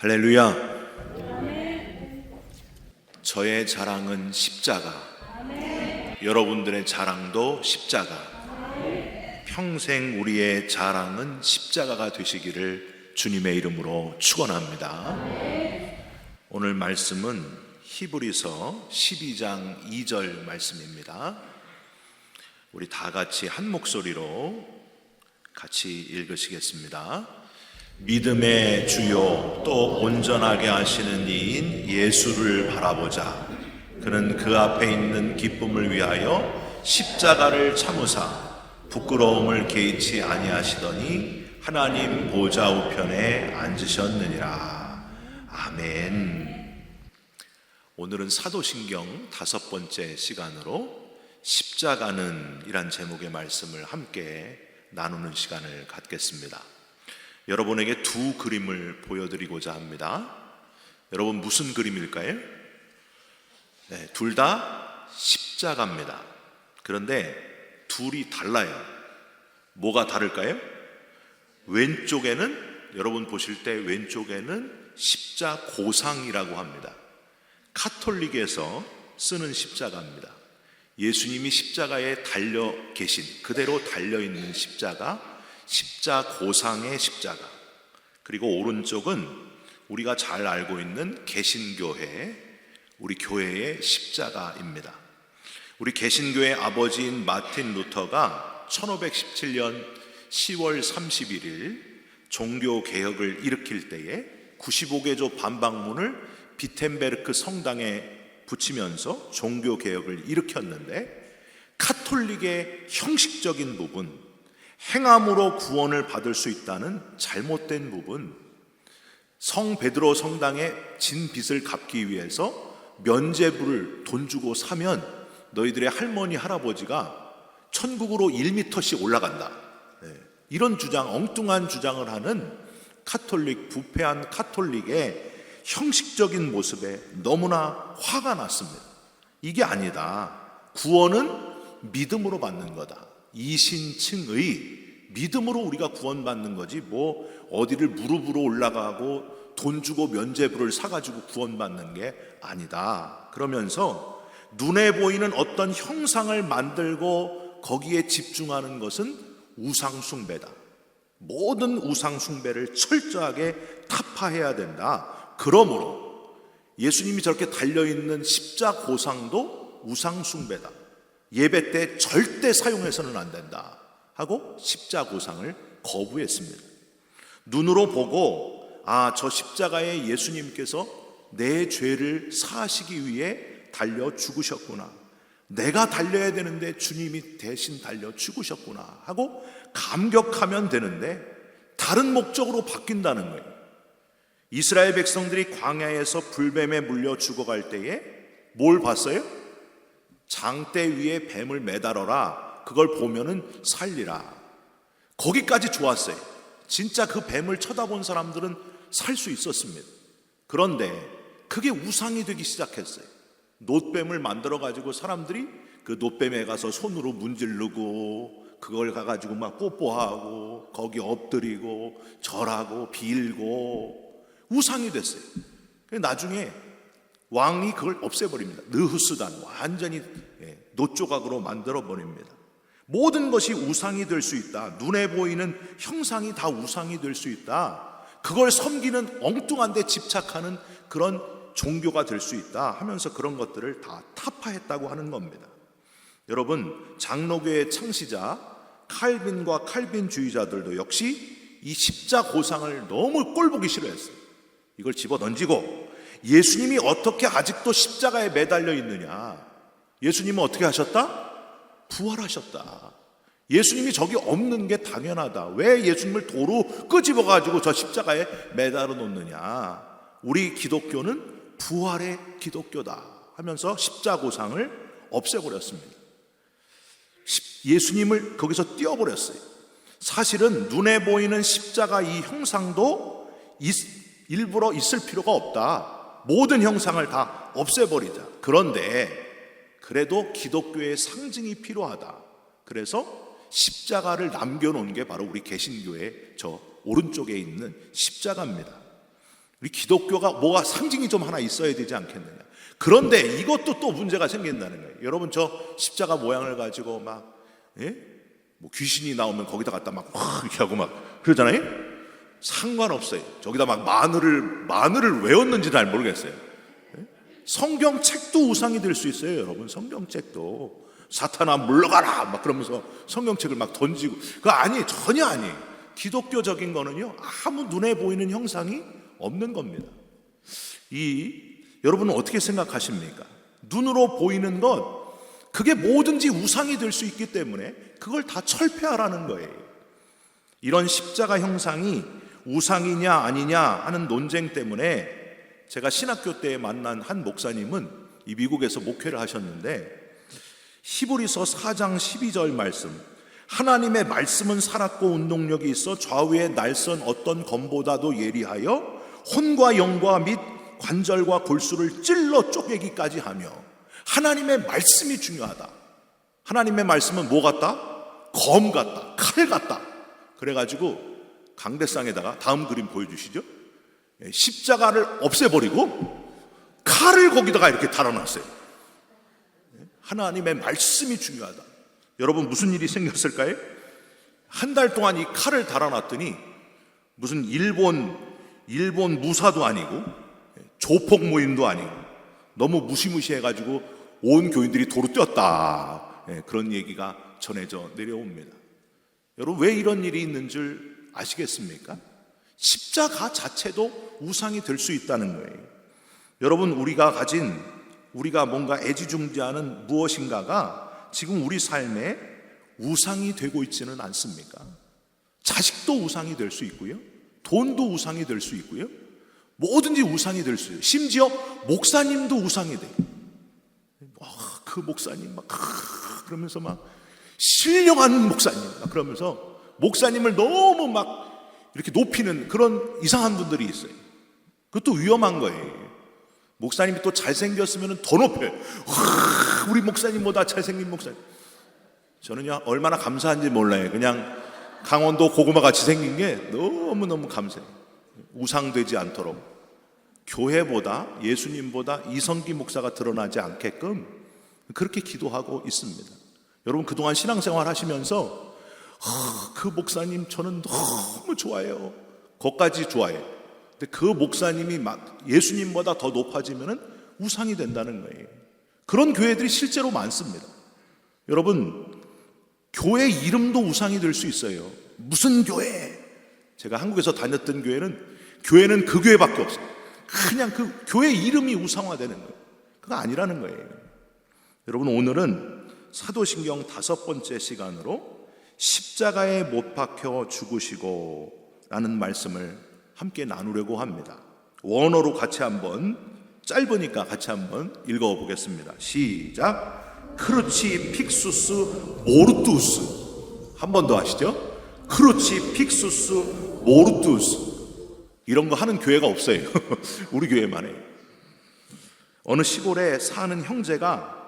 할렐루야. 저의 자랑은 십자가. 여러분들의 자랑도 십자가. 평생 우리의 자랑은 십자가가 되시기를 주님의 이름으로 축원합니다. 오늘 말씀은 히브리서 12장 2절 말씀입니다. 우리 다 같이 한 목소리로 같이 읽으시겠습니다. 믿음의 주요 또 온전하게 하시는 이인 예수를 바라보자. 그는 그 앞에 있는 기쁨을 위하여 십자가를 참으사 부끄러움을 개의치 아니하시더니 하나님 보좌 우편에 앉으셨느니라. 아멘. 오늘은 사도신경 5번째 시간으로 십자가는 이란 제목의 말씀을 함께 나누는 시간을 갖겠습니다. 여러분에게 두 그림을 보여드리고자 합니다. 여러분 무슨 그림일까요? 네, 둘 다 십자가입니다. 그런데 둘이 달라요. 뭐가 다를까요? 왼쪽에는, 여러분 보실 때 왼쪽에는 십자고상이라고 합니다. 카톨릭에서 쓰는 십자가입니다. 예수님이 십자가에 달려 계신, 그대로 달려있는 십자가, 십자고상의 십자가. 그리고 오른쪽은 우리가 잘 알고 있는 개신교회, 우리 교회의 십자가입니다. 우리 개신교의 아버지인 마틴 루터가 1517년 10월 31일 종교개혁을 일으킬 때에 95개조 반박문을 비텐베르크 성당에 붙이면서 종교개혁을 일으켰는데, 카톨릭의 형식적인 부분, 행함으로 구원을 받을 수 있다는 잘못된 부분, 성 베드로 성당에 진 빚을 갚기 위해서 면죄부를 돈 주고 사면 너희들의 할머니 할아버지가 천국으로 1m씩 올라간다, 이런 주장, 엉뚱한 주장을 하는 카톨릭, 부패한 카톨릭의 형식적인 모습에 너무나 화가 났습니다. 이게 아니다. 구원은 믿음으로 받는 거다. 이신칭의 믿음으로 우리가 구원받는 거지, 뭐 어디를 무릎으로 올라가고 돈 주고 면죄부를 사가지고 구원받는 게 아니다. 그러면서 눈에 보이는 어떤 형상을 만들고 거기에 집중하는 것은 우상숭배다. 모든 우상숭배를 철저하게 타파해야 된다. 그러므로 예수님이 저렇게 달려있는 십자고상도 우상숭배다. 예배 때 절대 사용해서는 안 된다 하고 십자고상을 거부했습니다. 눈으로 보고, 저 십자가에 예수님께서 내 죄를 사하시기 위해 달려 죽으셨구나, 내가 달려야 되는데 주님이 대신 달려 죽으셨구나 하고 감격하면 되는데, 다른 목적으로 바뀐다는 거예요. 이스라엘 백성들이 광야에서 불뱀에 물려 죽어갈 때에 뭘 봤어요? 장대 위에 뱀을 매달아라, 그걸 보면은 살리라. 거기까지 좋았어요. 진짜 그 뱀을 쳐다본 사람들은 살 수 있었습니다. 그런데 그게 우상이 되기 시작했어요. 놋뱀을 만들어 가지고 사람들이 그 놋뱀에 가서 손으로 문지르고 그걸 가가지고 막 뽀뽀하고 거기 엎드리고 절하고 빌고 우상이 됐어요. 나중에 왕이 그걸 없애버립니다. 느후스단, 완전히 놋조각으로 만들어버립니다. 모든 것이 우상이 될 수 있다. 눈에 보이는 형상이 다 우상이 될 수 있다. 그걸 섬기는, 엉뚱한 데 집착하는 그런 종교가 될 수 있다 하면서 그런 것들을 다 타파했다고 하는 겁니다. 여러분, 장로교의 창시자 칼빈과 칼빈주의자들도 역시 이 십자고상을 너무 꼴보기 싫어했어요. 이걸 집어던지고, 예수님이 어떻게 아직도 십자가에 매달려 있느냐, 예수님은 어떻게 하셨다? 부활하셨다. 예수님이 저기 없는 게 당연하다. 왜 예수님을 도로 끄집어가지고 저 십자가에 매달아 놓느냐. 우리 기독교는 부활의 기독교다 하면서 십자고상을 없애버렸습니다. 예수님을 거기서 띄워버렸어요. 사실은 눈에 보이는 십자가 이 형상도 일부러 있을 필요가 없다. 모든 형상을 다 없애버리자. 그런데 그래도 기독교의 상징이 필요하다. 그래서 십자가를 남겨놓은 게 바로 우리 개신교의 저 오른쪽에 있는 십자가입니다. 우리 기독교가 뭐가 상징이 좀 하나 있어야 되지 않겠느냐. 그런데 이것도 또 문제가 생긴다는 거예요. 여러분, 저 십자가 모양을 가지고 막 뭐 귀신이 나오면 거기다 갖다 막 이렇게 하고 막 그러잖아요. 상관없어요. 저기다 막 마늘을 왜 얹는지 잘 모르겠어요. 성경책도 우상이 될 수 있어요, 여러분. 성경책도 사탄아 물러가라 막 그러면서 성경책을 막 던지고, 그거 아니에요. 전혀 아니에요. 기독교적인 거는요, 아무 눈에 보이는 형상이 없는 겁니다. 여러분은 어떻게 생각하십니까? 눈으로 보이는 것, 그게 뭐든지 우상이 될 수 있기 때문에 그걸 다 철폐하라는 거예요. 이런 십자가 형상이 우상이냐 아니냐 하는 논쟁 때문에 제가 신학교 때 만난 한 목사님은 이 미국에서 목회를 하셨는데, 히브리서 4장 12절 말씀, 하나님의 말씀은 살았고 운동력이 있어 좌우의 날선 어떤 검보다도 예리하여 혼과 영과 및 관절과 골수를 찔러 쪼개기까지 하며, 하나님의 말씀이 중요하다. 하나님의 말씀은 뭐 같다? 검 같다. 칼 같다. 그래가지고 강대상에다가 다음 그림 보여주시죠. 십자가를 없애버리고 칼을 거기다가 이렇게 달아놨어요. 하나님의 말씀이 중요하다. 여러분, 무슨 일이 생겼을까요? 한 달 동안 이 칼을 달아놨더니 무슨 일본 무사도 아니고 조폭 모임도 아니고 너무 무시무시해가지고 온 교인들이 도로 뛰었다. 그런 얘기가 전해져 내려옵니다. 여러분, 왜 이런 일이 있는 줄 아시겠습니까? 십자가 자체도 우상이 될 수 있다는 거예요. 여러분, 우리가 뭔가 애지중지하는 무엇인가가 지금 우리 삶에 우상이 되고 있지는 않습니까? 자식도 우상이 될 수 있고요, 돈도 우상이 될 수 있고요, 뭐든지 우상이 될 수 있어요. 심지어 목사님도 우상이 돼요. 그 목사님 막 그러면서 막 신령한 목사님 막 그러면서 목사님을 너무 막 이렇게 높이는 그런 이상한 분들이 있어요. 그것도 위험한 거예요. 목사님이 또 잘생겼으면 더 높여요. 우리 목사님보다 잘생긴 목사님. 저는요, 얼마나 감사한지 몰라요. 그냥 강원도 고구마 같이 생긴 게 너무너무 감사해요. 우상되지 않도록 교회보다, 예수님보다 이성기 목사가 드러나지 않게끔 그렇게 기도하고 있습니다. 여러분, 그동안 신앙생활 하시면서 그 목사님 저는 너무 좋아해요. 거기까지 좋아해요. 근데 그 목사님이 막 예수님보다 더 높아지면 우상이 된다는 거예요. 그런 교회들이 실제로 많습니다. 여러분, 교회 이름도 우상이 될 수 있어요. 무슨 교회? 제가 한국에서 다녔던 교회는 그 교회밖에 없어요. 그냥 그 교회 이름이 우상화되는 거예요. 그거 아니라는 거예요. 여러분, 오늘은 사도신경 5번째 시간으로 십자가에 못 박혀 죽으시고 라는 말씀을 함께 나누려고 합니다. 원어로 같이 한번, 짧으니까 같이 한번 읽어보겠습니다. 시작. 크루치 픽수스 모르투스. 한 번 더 하시죠. 크루치 픽수스 모르투스. 이런 거 하는 교회가 없어요. 우리 교회만 해요. 어느 시골에 사는 형제가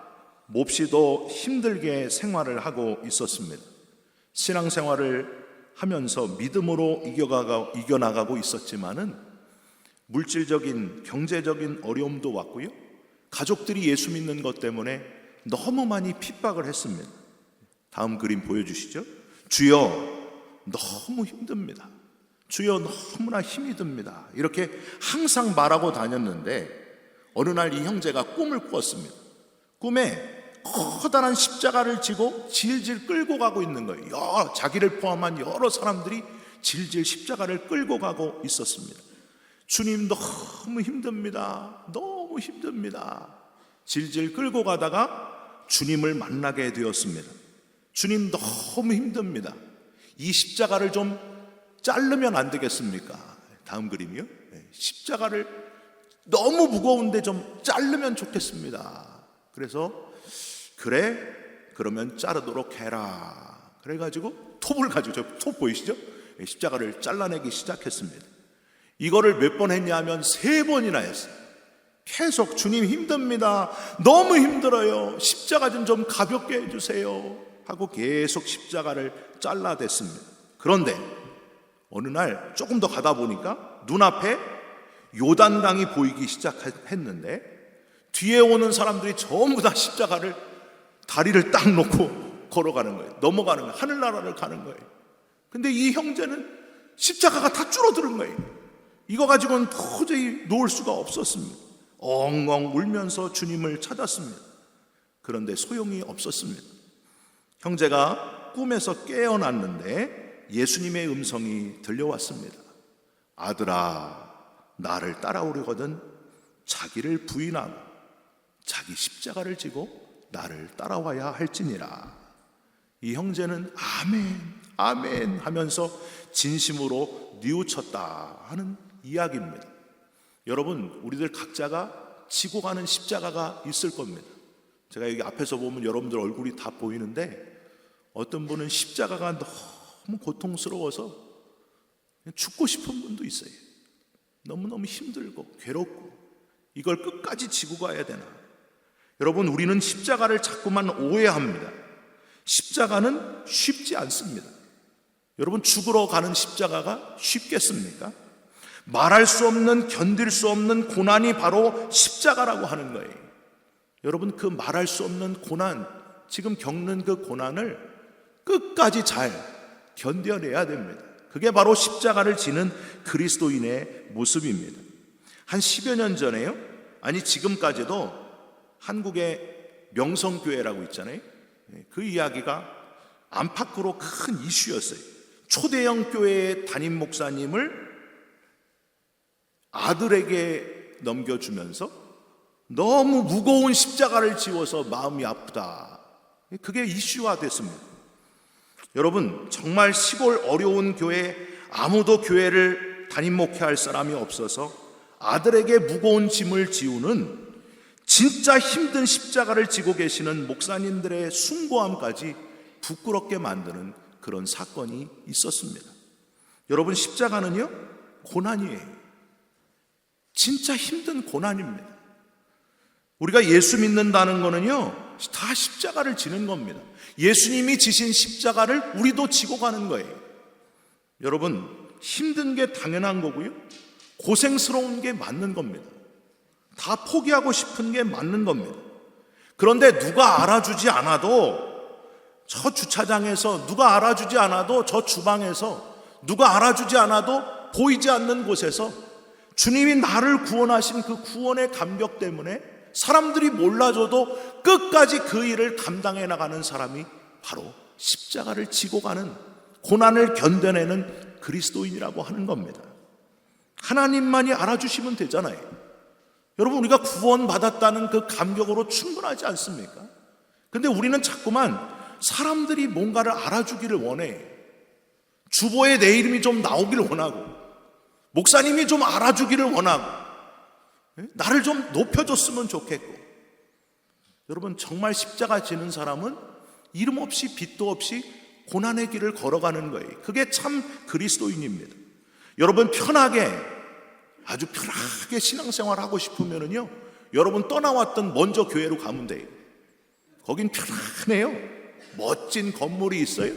몹시도 힘들게 생활을 하고 있었습니다. 신앙생활을 하면서 믿음으로 이겨나가고 있었지만은 물질적인, 경제적인 어려움도 왔고요, 가족들이 예수 믿는 것 때문에 너무 많이 핍박을 했습니다. 다음 그림 보여주시죠. 주여, 너무 힘듭니다. 주여, 너무나 힘이 듭니다. 이렇게 항상 말하고 다녔는데 어느 날 이 형제가 꿈을 꾸었습니다. 꿈에 커다란 십자가를 지고 질질 끌고 가고 있는 거예요. 자기를 포함한 여러 사람들이 질질 십자가를 끌고 가고 있었습니다. 주님, 너무 힘듭니다. 너무 힘듭니다. 질질 끌고 가다가 주님을 만나게 되었습니다. 주님, 너무 힘듭니다. 이 십자가를 좀 자르면 안 되겠습니까? 다음 그림이요. 십자가를 너무 무거운데 좀 자르면 좋겠습니다. 그래서 그래, 그러면 자르도록 해라. 그래가지고 톱을 가지고, 저 톱 보이시죠? 십자가를 잘라내기 시작했습니다. 이거를 몇 번 했냐 하면 3번이나 했어요. 계속 주님 힘듭니다. 너무 힘들어요. 십자가 좀 가볍게 해주세요. 하고 계속 십자가를 잘라댔습니다. 그런데 어느 날 조금 더 가다 보니까 눈앞에 요단강이 보이기 시작했는데 뒤에 오는 사람들이 전부 다 십자가를 다리를 딱 놓고 걸어가는 거예요. 넘어가는 거예요. 하늘나라를 가는 거예요. 근데 이 형제는 십자가가 다 줄어드는 거예요. 이거 가지고는 도저히 놓을 수가 없었습니다. 엉엉 울면서 주님을 찾았습니다. 그런데 소용이 없었습니다. 형제가 꿈에서 깨어났는데 예수님의 음성이 들려왔습니다. 아들아, 나를 따라오려거든 자기를 부인하고 자기 십자가를 지고 나를 따라와야 할지니라. 이 형제는 아멘 아멘 하면서 진심으로 뉘우쳤다 하는 이야기입니다. 여러분, 우리들 각자가 지고 가는 십자가가 있을 겁니다. 제가 여기 앞에서 보면 여러분들 얼굴이 다 보이는데 어떤 분은 십자가가 너무 고통스러워서 죽고 싶은 분도 있어요. 너무너무 힘들고 괴롭고 이걸 끝까지 지고 가야 되나. 여러분, 우리는 십자가를 자꾸만 오해합니다. 십자가는 쉽지 않습니다. 여러분, 죽으러 가는 십자가가 쉽겠습니까? 말할 수 없는, 견딜 수 없는 고난이 바로 십자가라고 하는 거예요. 여러분, 그 말할 수 없는 고난, 지금 겪는 그 고난을 끝까지 잘 견뎌내야 됩니다. 그게 바로 십자가를 지는 그리스도인의 모습입니다. 한 10여 년 전에요, 아니 지금까지도 한국의 명성교회라고 있잖아요. 그 이야기가 안팎으로 큰 이슈였어요. 초대형 교회의 담임 목사님을 아들에게 넘겨주면서 너무 무거운 십자가를 지워서 마음이 아프다. 그게 이슈화 됐습니다. 여러분, 정말 시골 어려운 교회, 아무도 교회를 담임 목회할 사람이 없어서 아들에게 무거운 짐을 지우는 진짜 힘든 십자가를 지고 계시는 목사님들의 숭고함까지 부끄럽게 만드는 그런 사건이 있었습니다. 여러분, 십자가는요, 고난이에요. 진짜 힘든 고난입니다. 우리가 예수 믿는다는 거는요, 다 십자가를 지는 겁니다. 예수님이 지신 십자가를 우리도 지고 가는 거예요. 여러분, 힘든 게 당연한 거고요, 고생스러운 게 맞는 겁니다. 다 포기하고 싶은 게 맞는 겁니다. 그런데 누가 알아주지 않아도, 저 주차장에서 누가 알아주지 않아도, 저 주방에서 누가 알아주지 않아도 보이지 않는 곳에서 주님이 나를 구원하신 그 구원의 감격 때문에 사람들이 몰라줘도 끝까지 그 일을 감당해 나가는 사람이 바로 십자가를 지고 가는, 고난을 견뎌내는 그리스도인이라고 하는 겁니다. 하나님만이 알아주시면 되잖아요. 여러분, 우리가 구원받았다는 그 감격으로 충분하지 않습니까? 근데 우리는 자꾸만 사람들이 뭔가를 알아주기를 원해. 주보에 내 이름이 좀 나오기를 원하고, 목사님이 좀 알아주기를 원하고, 나를 좀 높여줬으면 좋겠고. 여러분, 정말 십자가 지는 사람은 이름 없이 빚도 없이 고난의 길을 걸어가는 거예요. 그게 참 그리스도인입니다. 여러분, 편하게, 아주 편하게 신앙생활 하고 싶으면은요, 여러분 떠나왔던 먼저 교회로 가면 돼요. 거긴 편안해요. 멋진 건물이 있어요.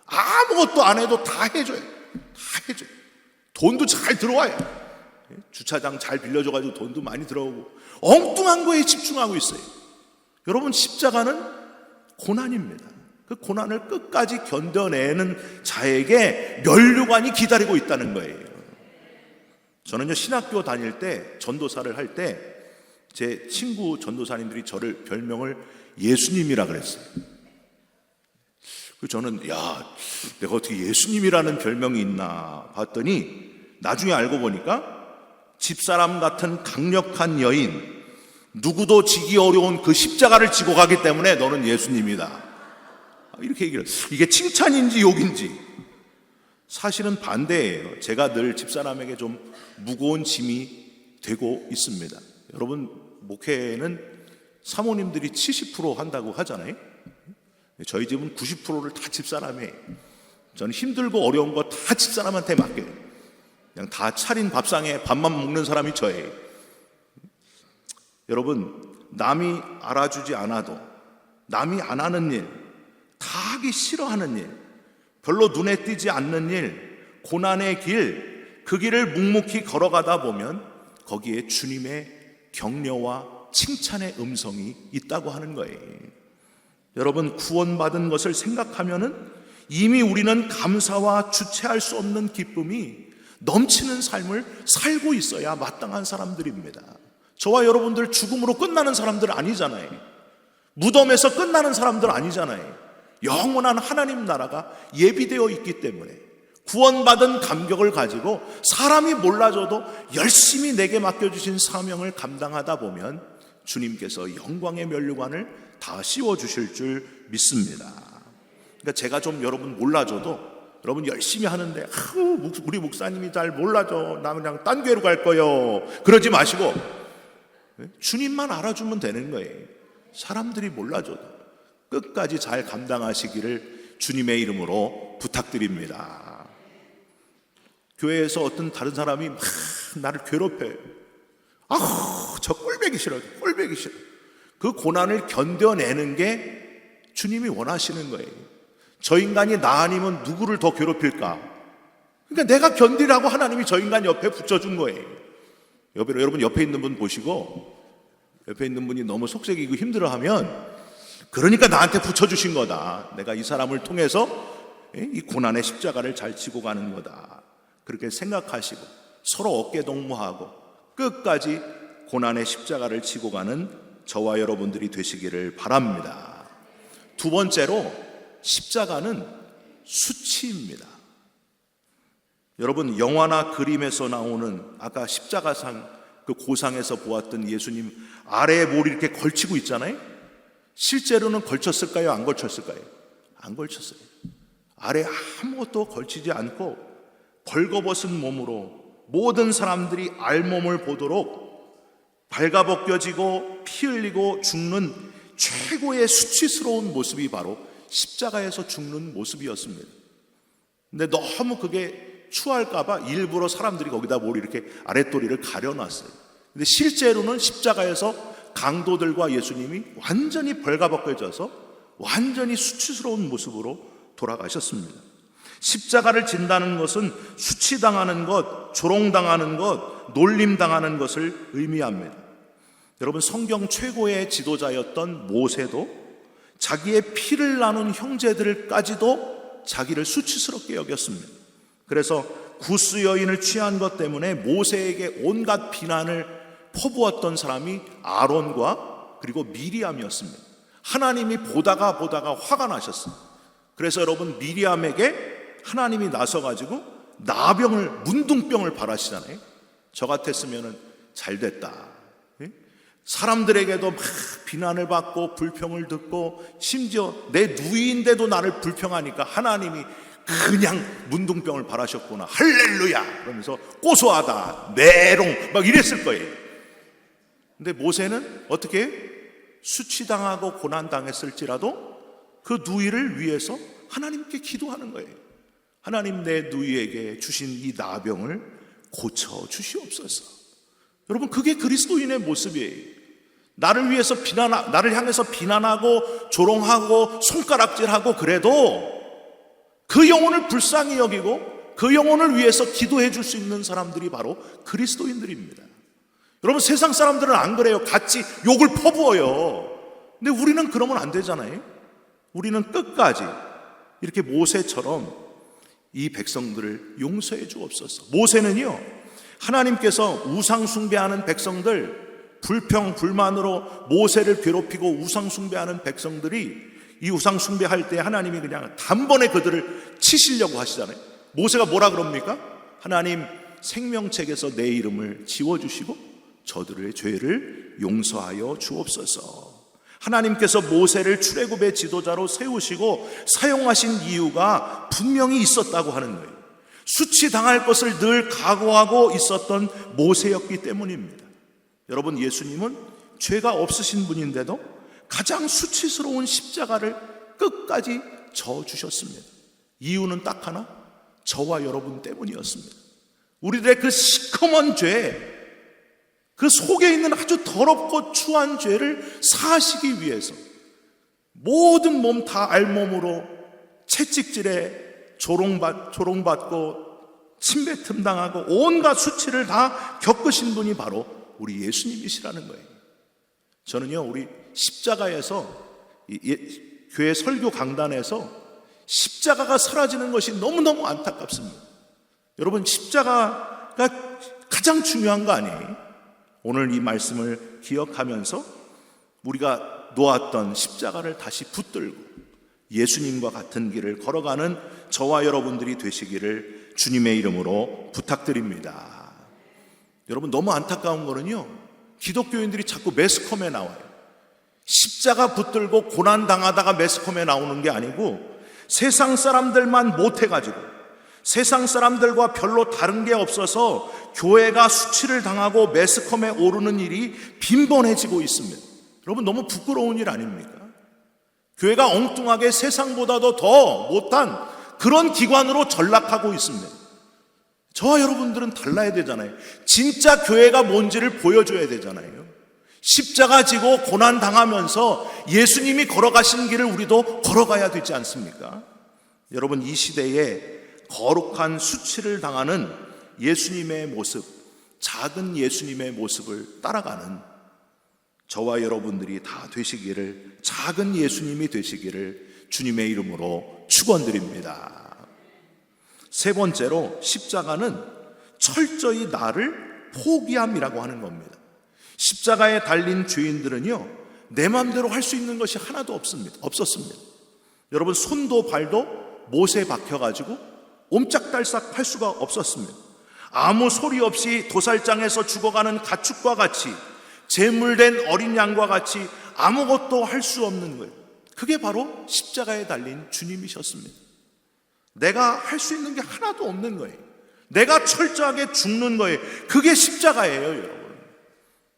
아무것도 안 해도 다 해줘요. 다 해줘요. 돈도 잘 들어와요. 주차장 잘 빌려줘가지고 돈도 많이 들어오고, 엉뚱한 거에 집중하고 있어요. 여러분, 십자가는 고난입니다. 그 고난을 끝까지 견뎌내는 자에게 면류관이 기다리고 있다는 거예요. 저는요, 신학교 다닐 때, 전도사를 할 때 제 친구 전도사님들이 저를 별명을 예수님이라 그랬어요. 저는 내가 어떻게 예수님이라는 별명이 있나 봤더니 나중에 알고 보니까 집사람 같은 강력한 여인, 누구도 지기 어려운 그 십자가를 지고 가기 때문에 너는 예수님이다, 이렇게 얘기를 해요. 이게 칭찬인지 욕인지. 사실은 반대예요. 제가 늘 집사람에게 좀 무거운 짐이 되고 있습니다. 여러분, 목회는 사모님들이 70% 한다고 하잖아요. 저희 집은 90%를 다 집사람이 해요. 저는 힘들고 어려운 거 다 집사람한테 맡겨요. 그냥 다 차린 밥상에 밥만 먹는 사람이 저예요. 여러분, 남이 알아주지 않아도, 남이 안 하는 일, 다 하기 싫어하는 일, 별로 눈에 띄지 않는 일, 고난의 길, 그 길을 묵묵히 걸어가다 보면 거기에 주님의 격려와 칭찬의 음성이 있다고 하는 거예요. 여러분, 구원받은 것을 생각하면은 이미 우리는 감사와 주체할 수 없는 기쁨이 넘치는 삶을 살고 있어야 마땅한 사람들입니다. 저와 여러분들 죽음으로 끝나는 사람들 아니잖아요. 무덤에서 끝나는 사람들 아니잖아요. 영원한 하나님 나라가 예비되어 있기 때문에 구원받은 감격을 가지고 사람이 몰라줘도 열심히 내게 맡겨주신 사명을 감당하다 보면 주님께서 영광의 면류관을 다 씌워주실 줄 믿습니다. 그러니까 제가 좀 여러분 몰라줘도 여러분 열심히 하는데 우리 목사님이 잘 몰라줘, 나 그냥 딴 교회로 갈 거요, 그러지 마시고 주님만 알아주면 되는 거예요. 사람들이 몰라줘도 끝까지 잘 감당하시기를 주님의 이름으로 부탁드립니다. 교회에서 어떤 다른 사람이 막 나를 괴롭혀요. 저 꼴배기 싫어요. 꼴배기 싫어. 그 고난을 견뎌내는 게 주님이 원하시는 거예요. 저 인간이 나 아니면 누구를 더 괴롭힐까? 그러니까 내가 견디라고 하나님이 저 인간 옆에 붙여준 거예요. 여러분 옆에 있는 분 보시고, 옆에 있는 분이 너무 속색이고 힘들어하면 그러니까 나한테 붙여주신 거다. 내가 이 사람을 통해서 이 고난의 십자가를 잘 지고 가는 거다. 그렇게 생각하시고 서로 어깨 동무하고 끝까지 고난의 십자가를 지고 가는 저와 여러분들이 되시기를 바랍니다. 두 번째로, 십자가는 수치입니다. 여러분, 영화나 그림에서 나오는 아까 십자가상, 그 고상에서 보았던 예수님 아래에 뭘 이렇게 걸치고 있잖아요. 실제로는 걸쳤을까요? 안 걸쳤을까요? 안 걸쳤어요. 아래 아무것도 걸치지 않고 벌거벗은 몸으로 모든 사람들이 알몸을 보도록 발가벗겨지고 피 흘리고 죽는 최고의 수치스러운 모습이 바로 십자가에서 죽는 모습이었습니다. 근데 너무 그게 추할까봐 일부러 사람들이 거기다 뭘 이렇게 아랫도리를 가려놨어요. 근데 실제로는 십자가에서 강도들과 예수님이 완전히 벌가벗겨져서 완전히 수치스러운 모습으로 돌아가셨습니다. 십자가를 진다는 것은 수치당하는 것, 조롱당하는 것, 놀림당하는 것을 의미합니다. 여러분, 성경 최고의 지도자였던 모세도 자기의 피를 나눈 형제들까지도 자기를 수치스럽게 여겼습니다. 그래서 구스 여인을 취한 것 때문에 모세에게 온갖 비난을 퍼부었던 사람이 아론과 그리고 미리암이었습니다. 하나님이 보다가 화가 나셨어요. 그래서 여러분, 미리암에게 하나님이 나서가지고 나병을, 문둥병을 발하시잖아요. 저 같았으면 잘 됐다. 사람들에게도 막 비난을 받고 불평을 듣고 심지어 내 누이인데도 나를 불평하니까 하나님이 그냥 문둥병을 발하셨구나, 할렐루야 그러면서 고소하다, 메롱 막 이랬을 거예요. 근데 모세는 어떻게 수치당하고 고난당했을지라도 그 누이를 위해서 하나님께 기도하는 거예요. 하나님, 내 누이에게 주신 이 나병을 고쳐 주시옵소서. 여러분, 그게 그리스도인의 모습이에요. 나를 위해서 나를 향해서 비난하고 조롱하고 손가락질하고 그래도 그 영혼을 불쌍히 여기고 그 영혼을 위해서 기도해 줄 수 있는 사람들이 바로 그리스도인들입니다. 여러분, 세상 사람들은 안 그래요. 같이 욕을 퍼부어요. 근데 우리는 그러면 안 되잖아요. 우리는 끝까지 이렇게 모세처럼 이 백성들을 용서해 주옵소서. 모세는요, 하나님께서 우상 숭배하는 백성들, 불평 불만으로 모세를 괴롭히고 우상 숭배하는 백성들이 이 우상 숭배할 때 하나님이 그냥 단번에 그들을 치시려고 하시잖아요. 모세가 뭐라 그럽니까? 하나님, 생명책에서 내 이름을 지워주시고 저들의 죄를 용서하여 주옵소서. 하나님께서 모세를 출애굽의 지도자로 세우시고 사용하신 이유가 분명히 있었다고 하는 거예요. 수치당할 것을 늘 각오하고 있었던 모세였기 때문입니다. 여러분, 예수님은 죄가 없으신 분인데도 가장 수치스러운 십자가를 끝까지 져주셨습니다. 이유는 딱 하나, 저와 여러분 때문이었습니다. 우리들의 그 시커먼 죄, 그 속에 있는 아주 더럽고 추한 죄를 사하시기 위해서 모든 몸 다 알몸으로 채찍질에 조롱받고 침뱉음 당하고 온갖 수치를 다 겪으신 분이 바로 우리 예수님이시라는 거예요. 저는요, 우리 십자가에서 교회 설교 강단에서 십자가가 사라지는 것이 너무너무 안타깝습니다. 여러분, 십자가가 가장 중요한 거 아니에요? 오늘 이 말씀을 기억하면서 우리가 놓았던 십자가를 다시 붙들고 예수님과 같은 길을 걸어가는 저와 여러분들이 되시기를 주님의 이름으로 부탁드립니다. 여러분, 너무 안타까운 거는요, 기독교인들이 자꾸 매스컴에 나와요. 십자가 붙들고 고난당하다가 매스컴에 나오는 게 아니고 세상 사람들만 못해가지고 세상 사람들과 별로 다른 게 없어서 교회가 수치를 당하고 매스컴에 오르는 일이 빈번해지고 있습니다. 여러분, 너무 부끄러운 일 아닙니까? 교회가 엉뚱하게 세상보다도 더 못한 그런 기관으로 전락하고 있습니다. 저와 여러분들은 달라야 되잖아요. 진짜 교회가 뭔지를 보여줘야 되잖아요. 십자가 지고 고난 당하면서 예수님이 걸어가신 길을 우리도 걸어가야 되지 않습니까? 여러분, 이 시대에 거룩한 수치를 당하는 예수님의 모습, 작은 예수님의 모습을 따라가는 저와 여러분들이 다 되시기를, 작은 예수님이 되시기를 주님의 이름으로 축원드립니다. 세 번째로, 십자가는 철저히 나를 포기함이라고 하는 겁니다. 십자가에 달린 죄인들은요, 내 마음대로 할 수 있는 것이 하나도 없었습니다. 여러분, 손도 발도 못에 박혀가지고 옴짝달싹 할 수가 없었습니다. 아무 소리 없이 도살장에서 죽어가는 가축과 같이, 제물된 어린 양과 같이 아무것도 할 수 없는 거예요. 그게 바로 십자가에 달린 주님이셨습니다. 내가 할 수 있는 게 하나도 없는 거예요. 내가 철저하게 죽는 거예요. 그게 십자가예요, 여러분.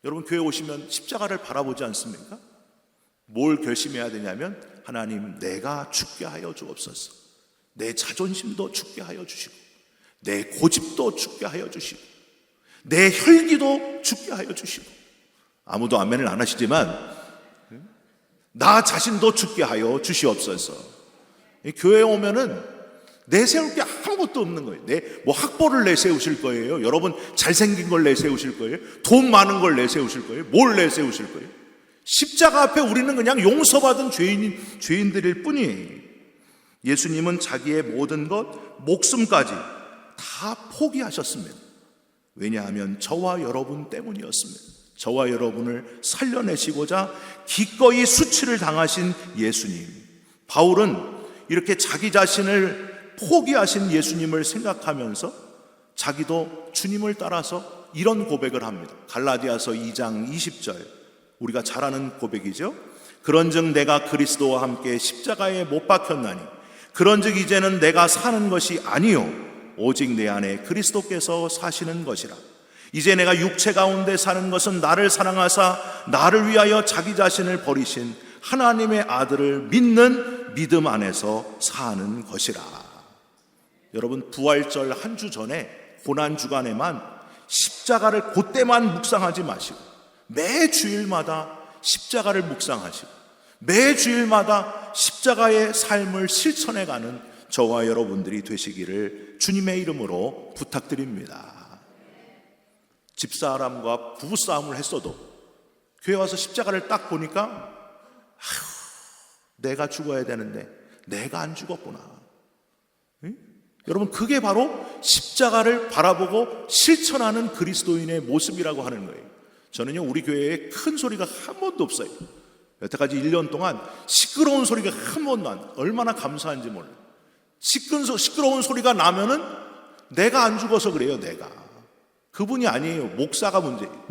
여러분, 교회 오시면 십자가를 바라보지 않습니까? 뭘 결심해야 되냐면, 하나님, 내가 죽게 하여 주옵소서. 내 자존심도 죽게 하여 주시고, 내 고집도 죽게 하여 주시고, 내 혈기도 죽게 하여 주시고, 아무도 아멘을 안 하시지만 나 자신도 죽게 하여 주시옵소서. 교회에 오면은 내세울 게 아무것도 없는 거예요. 뭐 학벌을 내세우실 거예요? 여러분, 잘생긴 걸 내세우실 거예요? 돈 많은 걸 내세우실 거예요? 뭘 내세우실 거예요? 십자가 앞에 우리는 그냥 용서받은 죄인들일 뿐이에요. 예수님은 자기의 모든 것, 목숨까지 다 포기하셨습니다. 왜냐하면 저와 여러분 때문이었습니다. 저와 여러분을 살려내시고자 기꺼이 수치를 당하신 예수님. 바울은 이렇게 자기 자신을 포기하신 예수님을 생각하면서 자기도 주님을 따라서 이런 고백을 합니다. 갈라디아서 2장 20절, 우리가 잘 아는 고백이죠. 그런즉 내가 그리스도와 함께 십자가에 못 박혔나니 그런즉 이제는 내가 사는 것이 아니요 오직 내 안에 그리스도께서 사시는 것이라. 이제 내가 육체 가운데 사는 것은 나를 사랑하사 나를 위하여 자기 자신을 버리신 하나님의 아들을 믿는 믿음 안에서 사는 것이라. 여러분, 부활절 한 주 전에 고난 주간에만 십자가를 그때만 묵상하지 마시고 매 주일마다 십자가를 묵상하시고 매 주일마다 십자가의 삶을 실천해가는 저와 여러분들이 되시기를 주님의 이름으로 부탁드립니다. 집사람과 부부싸움을 했어도 교회 와서 십자가를 딱 보니까 내가 죽어야 되는데 내가 안 죽었구나. 응? 여러분, 그게 바로 십자가를 바라보고 실천하는 그리스도인의 모습이라고 하는 거예요. 저는요, 우리 교회에 큰 소리가 한 번도 없어요. 여태까지 1년 동안 시끄러운 소리가 한 번도 안 나요. 얼마나 감사한지 몰라요. 시끄러운 소리가 나면은 내가 안 죽어서 그래요. 내가 그분이 아니에요. 목사가 문제예요.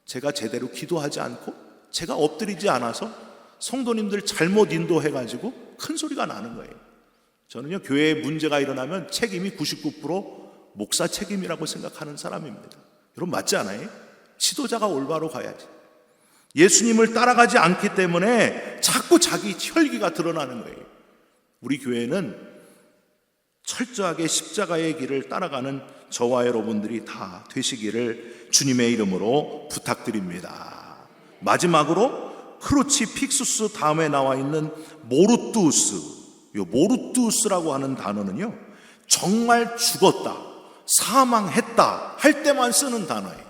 제가 제대로 기도하지 않고 제가 엎드리지 않아서 성도님들 잘못 인도해가지고 큰 소리가 나는 거예요. 저는요, 교회에 문제가 일어나면 책임이 99% 목사 책임이라고 생각하는 사람입니다. 여러분, 맞지 않아요? 지도자가 올바로 가야지. 예수님을 따라가지 않기 때문에 자꾸 자기 혈기가 드러나는 거예요. 우리 교회는 철저하게 십자가의 길을 따라가는 저와 여러분들이 다 되시기를 주님의 이름으로 부탁드립니다. 마지막으로 크루치픽수스 다음에 나와 있는 모르투스, 이 모르투스라고 하는 단어는요, 정말 죽었다, 사망했다 할 때만 쓰는 단어예요.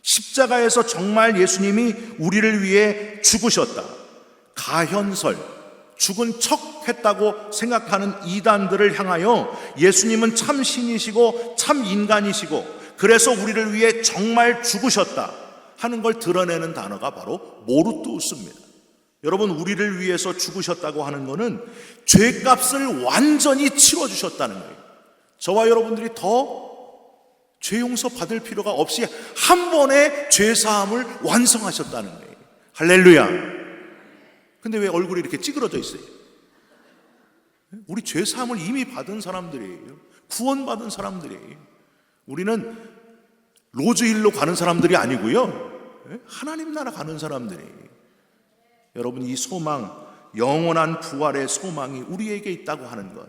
십자가에서 정말 예수님이 우리를 위해 죽으셨다. 가현설, 죽은 척 했다고 생각하는 이단들을 향하여 예수님은 참 신이시고 참 인간이시고 그래서 우리를 위해 정말 죽으셨다 하는 걸 드러내는 단어가 바로 모르투스입니다. 여러분, 우리를 위해서 죽으셨다고 하는 것은 죄값을 완전히 치러주셨다는 거예요. 저와 여러분들이 더 죄 용서 받을 필요가 없이 한 번에 죄사함을 완성하셨다는 거예요. 할렐루야. 근데 왜 얼굴이 이렇게 찌그러져 있어요? 우리 죄사함을 이미 받은 사람들이에요. 구원받은 사람들이에요. 우리는 로즈힐로 가는 사람들이 아니고요, 하나님 나라 가는 사람들이에요. 여러분, 이 소망, 영원한 부활의 소망이 우리에게 있다고 하는 것,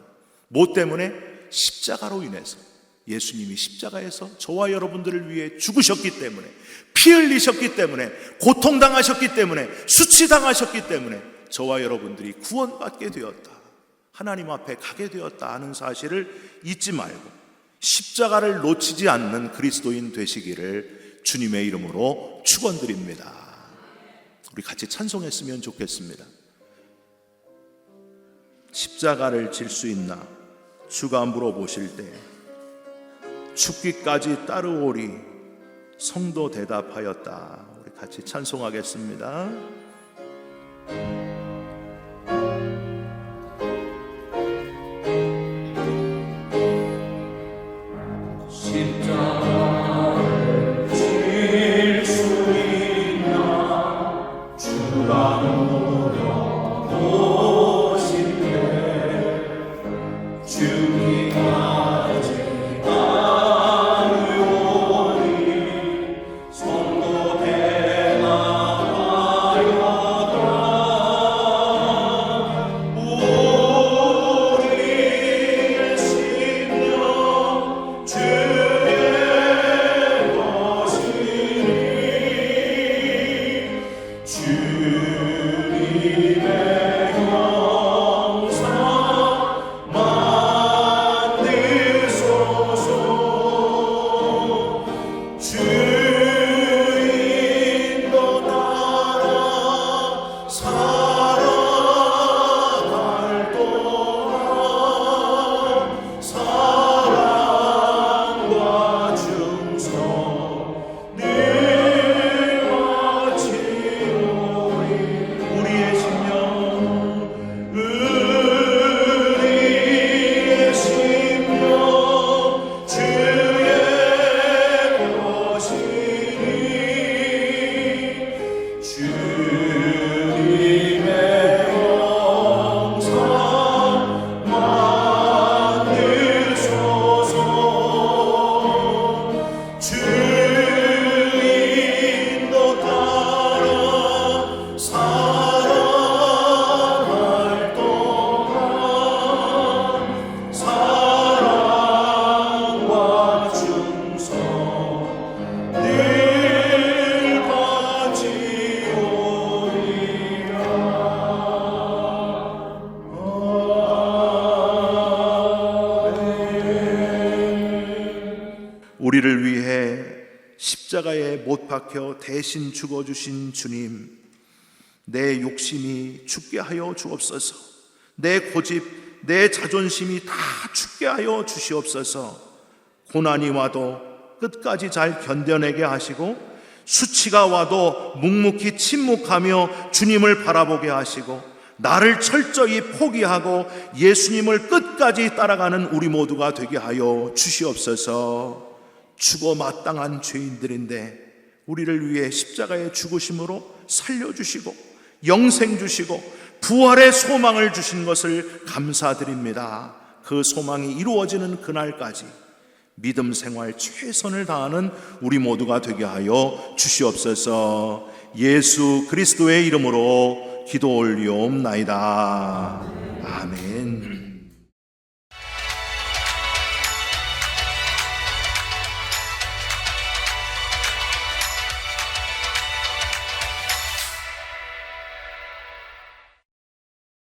뭐 때문에? 십자가로 인해서 예수님이 십자가에서 저와 여러분들을 위해 죽으셨기 때문에, 피 흘리셨기 때문에, 고통당하셨기 때문에, 수치당하셨기 때문에 저와 여러분들이 구원받게 되었다, 하나님 앞에 가게 되었다 하는 사실을 잊지 말고 십자가를 놓치지 않는 그리스도인 되시기를 주님의 이름으로 축원드립니다. 우리 같이 찬송했으면 좋겠습니다. 십자가를 질 수 있나 주가 물어보실 때 죽기까지 따르오리 성도 대답하였다. 우리 같이 찬송하겠습니다. 십자가를 질 수 있나 주가 물어보실 때 죽기까지 우리를 위해 십자가에 못 박혀 대신 죽어주신 주님, 내 욕심이 죽게 하여 주옵소서. 내 고집, 내 자존심이 다 죽게 하여 주시옵소서. 고난이 와도 끝까지 잘 견뎌내게 하시고, 수치가 와도 묵묵히 침묵하며 주님을 바라보게 하시고, 나를 철저히 포기하고 예수님을 끝까지 따라가는 우리 모두가 되게 하여 주시옵소서. 죽어 마땅한 죄인들인데 우리를 위해 십자가의 죽으심으로 살려주시고 영생 주시고 부활의 소망을 주신 것을 감사드립니다. 그 소망이 이루어지는 그날까지 믿음 생활 최선을 다하는 우리 모두가 되게 하여 주시옵소서. 예수 그리스도의 이름으로 기도 올리옵나이다. 아멘.